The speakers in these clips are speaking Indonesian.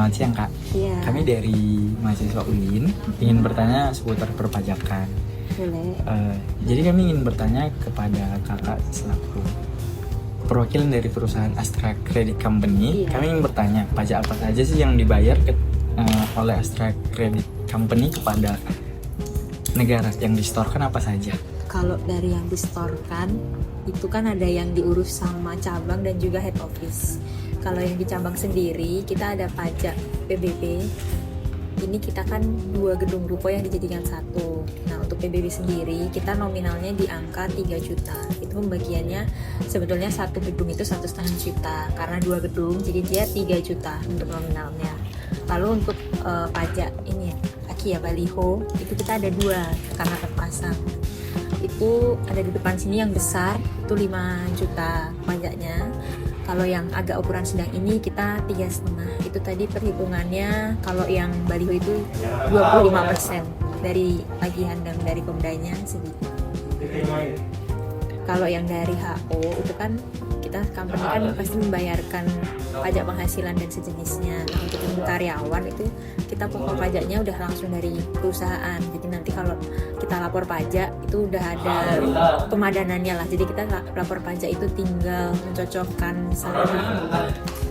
Selamat siang Kak. Iya. Kami dari mahasiswa UIN ingin bertanya seputar perpajakan. Boleh. Jadi kami ingin bertanya kepada Kakak selaku perwakilan dari perusahaan Astra Credit Company. Iya. Kami ingin bertanya pajak apa saja sih yang dibayar oleh Astra Credit Company kepada negara, yang distorkan apa saja? Kalau dari yang distorkan itu kan ada yang diurus sama cabang dan juga head office. Kalau yang di cabang sendiri kita ada pajak PBB. Ini kita kan 2 gedung ruko yang dijadikan satu. Nah, untuk PBB sendiri kita nominalnya di angka 3 juta. Itu pembagiannya sebetulnya satu gedung itu 1,5 juta. Karena 2 gedung jadi dia 3 juta untuk nominalnya. Lalu untuk pajak ini ya baliho, itu kita ada 2 karena terpasang. Itu ada di depan sini yang besar itu 5 juta pajaknya. Kalau yang agak ukuran sedang ini kita 3,5. Itu tadi perhitungannya. Kalau yang baliho itu 25% dari tagihan dan dari pemdanya segitu. Kalau yang dari HO itu kan kita company kan pasti membayarkan pajak penghasilan dan sejenisnya. Nah, untuk karyawan itu kita pokok pajaknya udah langsung dari perusahaan. Jadi nanti kalau kita lapor pajak itu udah ada pemadanannya lah. Jadi kita lapor pajak itu tinggal mencocokkan sama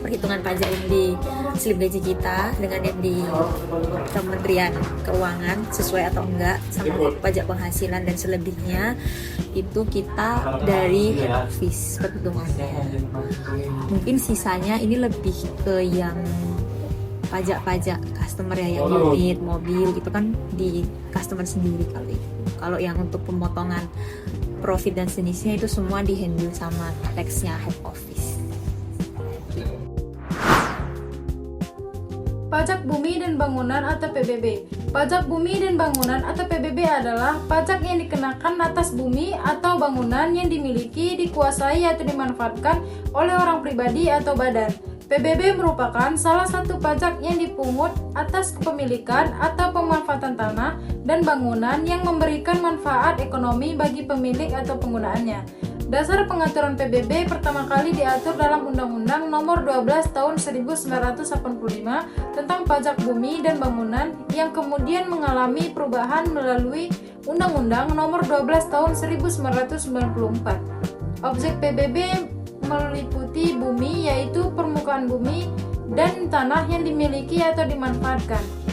perhitungan pajak yang di slip gaji kita dengan yang di Kementerian Keuangan sesuai atau enggak sama pajak penghasilan, dan selebihnya itu kita dari head office perhitungannya. Mungkin sisanya ini lebih ke yang pajak-pajak customer ya, yang unit, mobil gitu kan di customer sendiri kali. Kalau yang untuk pemotongan profit dan sejenisnya itu semua di-handle sama tax-nya head office. Pajak Bumi dan Bangunan atau PBB. Pajak Bumi dan Bangunan atau PBB adalah pajak yang dikenakan atas bumi atau bangunan yang dimiliki, dikuasai atau dimanfaatkan oleh orang pribadi atau badan. PBB merupakan salah satu pajak yang dipungut atas kepemilikan atau pemanfaatan tanah dan bangunan yang memberikan manfaat ekonomi bagi pemilik atau penggunaannya. Dasar pengaturan PBB pertama kali diatur dalam Undang-Undang Nomor 12 Tahun 1985 tentang Pajak Bumi dan Bangunan yang kemudian mengalami perubahan melalui Undang-Undang Nomor 12 Tahun 1994. Objek PBB meliputi bumi, yaitu permukaan bumi dan tanah yang dimiliki atau dimanfaatkan.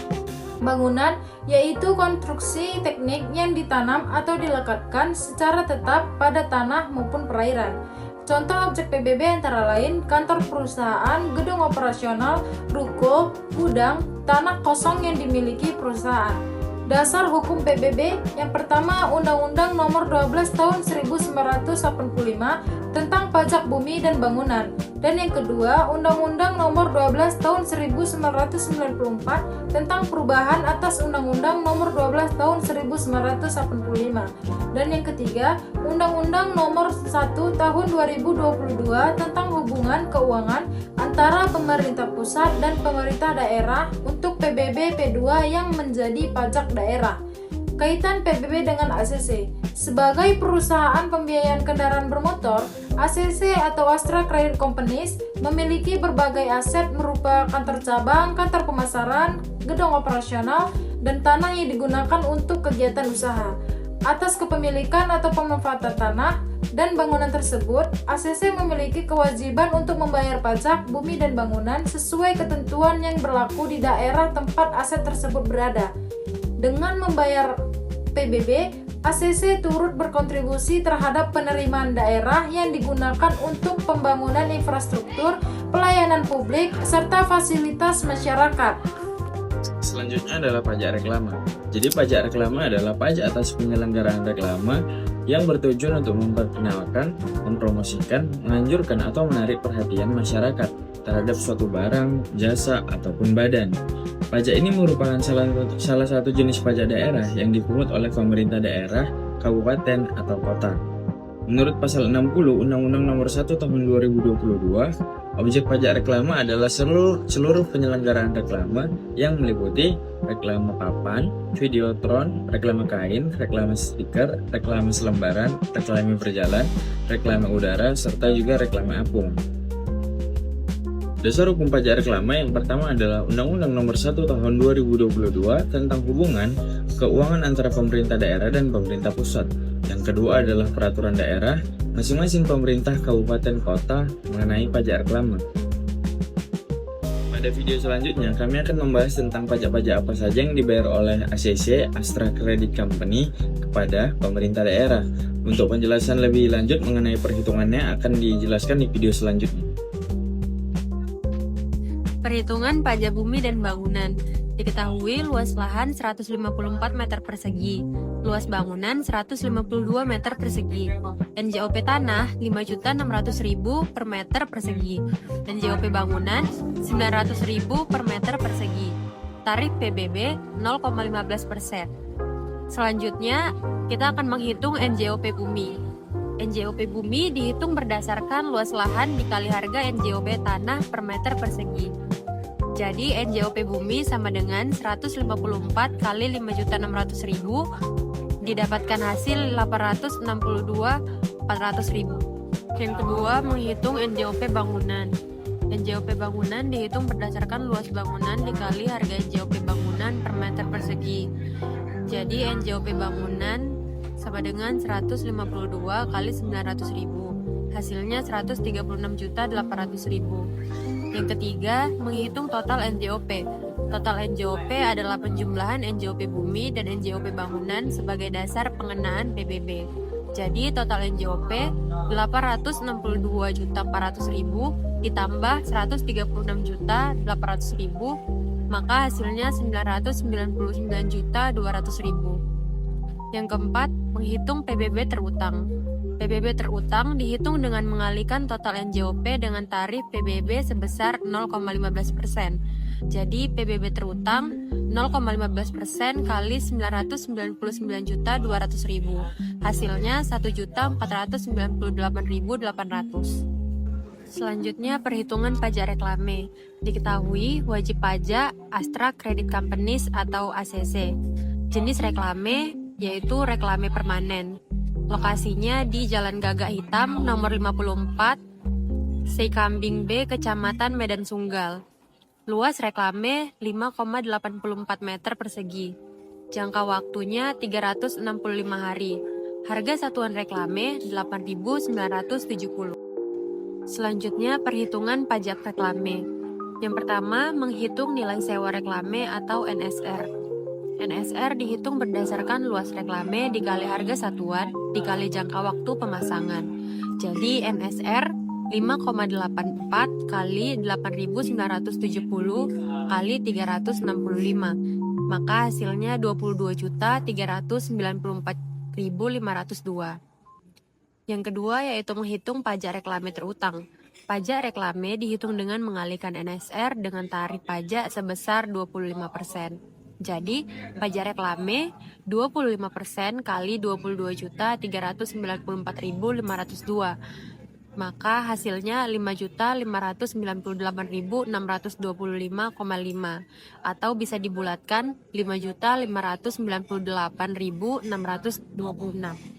Bangunan yaitu konstruksi teknik yang ditanam atau dilekatkan secara tetap pada tanah maupun perairan. Contoh objek PBB antara lain kantor perusahaan, gedung operasional, ruko, gudang, tanah kosong yang dimiliki perusahaan. Dasar hukum PBB yang pertama Undang-Undang Nomor 12 Tahun 1985 tentang Pajak Bumi dan Bangunan, dan yang kedua Undang-Undang Nomor 12 Tahun 1994 tentang perubahan atas Undang-Undang Nomor 12 Tahun 1985, dan yang ketiga Undang-Undang Nomor 1 Tahun 2022 tentang hubungan keuangan antara pemerintah pusat dan pemerintah daerah untuk PBB P2 yang menjadi pajak daerah. Kaitan PBB dengan ACC. Sebagai perusahaan pembiayaan kendaraan bermotor, ACC atau Astra Credit Companies memiliki berbagai aset berupa kantor cabang, kantor pemasaran, gedung operasional, dan tanah yang digunakan untuk kegiatan usaha. Atas kepemilikan atau pemanfaatan tanah dan bangunan tersebut, ACC memiliki kewajiban untuk membayar pajak bumi dan bangunan sesuai ketentuan yang berlaku di daerah tempat aset tersebut berada. Dengan membayar PBB, ACC turut berkontribusi terhadap penerimaan daerah yang digunakan untuk pembangunan infrastruktur, pelayanan publik, serta fasilitas masyarakat. Selanjutnya adalah pajak reklame. Jadi pajak reklame adalah pajak atas penyelenggaraan reklame yang bertujuan untuk memperkenalkan, mempromosikan, menganjurkan atau menarik perhatian masyarakat terhadap suatu barang, jasa, ataupun badan. Pajak ini merupakan salah satu jenis pajak daerah yang dipungut oleh pemerintah daerah, kabupaten, atau kota. Menurut pasal 60 Undang-Undang Nomor 1 Tahun 2022, objek pajak reklame adalah seluruh penyelenggaraan reklame yang meliputi reklame papan, videotron, reklame kain, reklame stiker, reklame selembaran, reklame berjalan, reklame udara, serta juga reklame apung. Dasar hukum pajak reklame yang pertama adalah Undang-Undang Nomor 1 Tahun 2022 tentang hubungan keuangan antara pemerintah daerah dan pemerintah pusat. Yang kedua adalah peraturan daerah masing-masing pemerintah kabupaten kota mengenai pajak reklame. Pada video selanjutnya, kami akan membahas tentang pajak-pajak apa saja yang dibayar oleh ACC Astra Credit Company kepada pemerintah daerah. Untuk penjelasan lebih lanjut mengenai perhitungannya akan dijelaskan di video selanjutnya. Perhitungan pajak bumi dan bangunan. Diketahui luas lahan 154 meter persegi, luas bangunan 152 meter persegi, NJOP tanah 5.600.000 per meter persegi, NJOP bangunan 900.000 per meter persegi. Tarif PBB 0,15%. Selanjutnya, kita akan menghitung NJOP bumi. NJOP bumi dihitung berdasarkan luas lahan dikali harga NJOP tanah per meter persegi. Jadi NJOP bumi sama dengan 154 kali 5.600.000 didapatkan hasil 862.400.000. Yang kedua, menghitung NJOP bangunan. NJOP bangunan dihitung berdasarkan luas bangunan dikali harga NJOP bangunan per meter persegi. Jadi NJOP bangunan sama dengan 152 kali 900.000. Hasilnya 136.800.000. Yang ketiga, menghitung total NJOP. Total NJOP adalah penjumlahan NJOP bumi dan NJOP bangunan sebagai dasar pengenaan PBB. Jadi total NJOP 862.400.000 ditambah 136.800.000, maka hasilnya 999.200.000. Yang keempat, menghitung PBB terutang. PBB terutang dihitung dengan mengalihkan total NJOP dengan tarif PBB sebesar 0,15%. Jadi PBB terutang 0,15% kali 999.200.000. Hasilnya 1.498.800. Selanjutnya perhitungan pajak reklame. Diketahui wajib pajak Astra Credit Companies atau ACC. Jenis reklame yaitu reklame permanen. Lokasinya di Jalan Gagak Hitam nomor 54, Seikambing B, Kecamatan Medan Sunggal. Luas reklame 5,84 meter persegi. Jangka waktunya 365 hari. Harga satuan reklame 8.970. Selanjutnya perhitungan pajak reklame. Yang pertama, menghitung nilai sewa reklame atau NSR. NSR dihitung berdasarkan luas reklame dikali harga satuan dikali jangka waktu pemasangan. Jadi NSR 5,84 kali 8.970 kali 365. Maka hasilnya 22.394.502. Yang kedua yaitu menghitung pajak reklame terutang. Pajak reklame dihitung dengan mengalihkan NSR dengan tarif pajak sebesar 25%. Jadi, pajak reklame 25% kali 22.394.502. Maka hasilnya 5.598.625,5 atau bisa dibulatkan 5.598.626.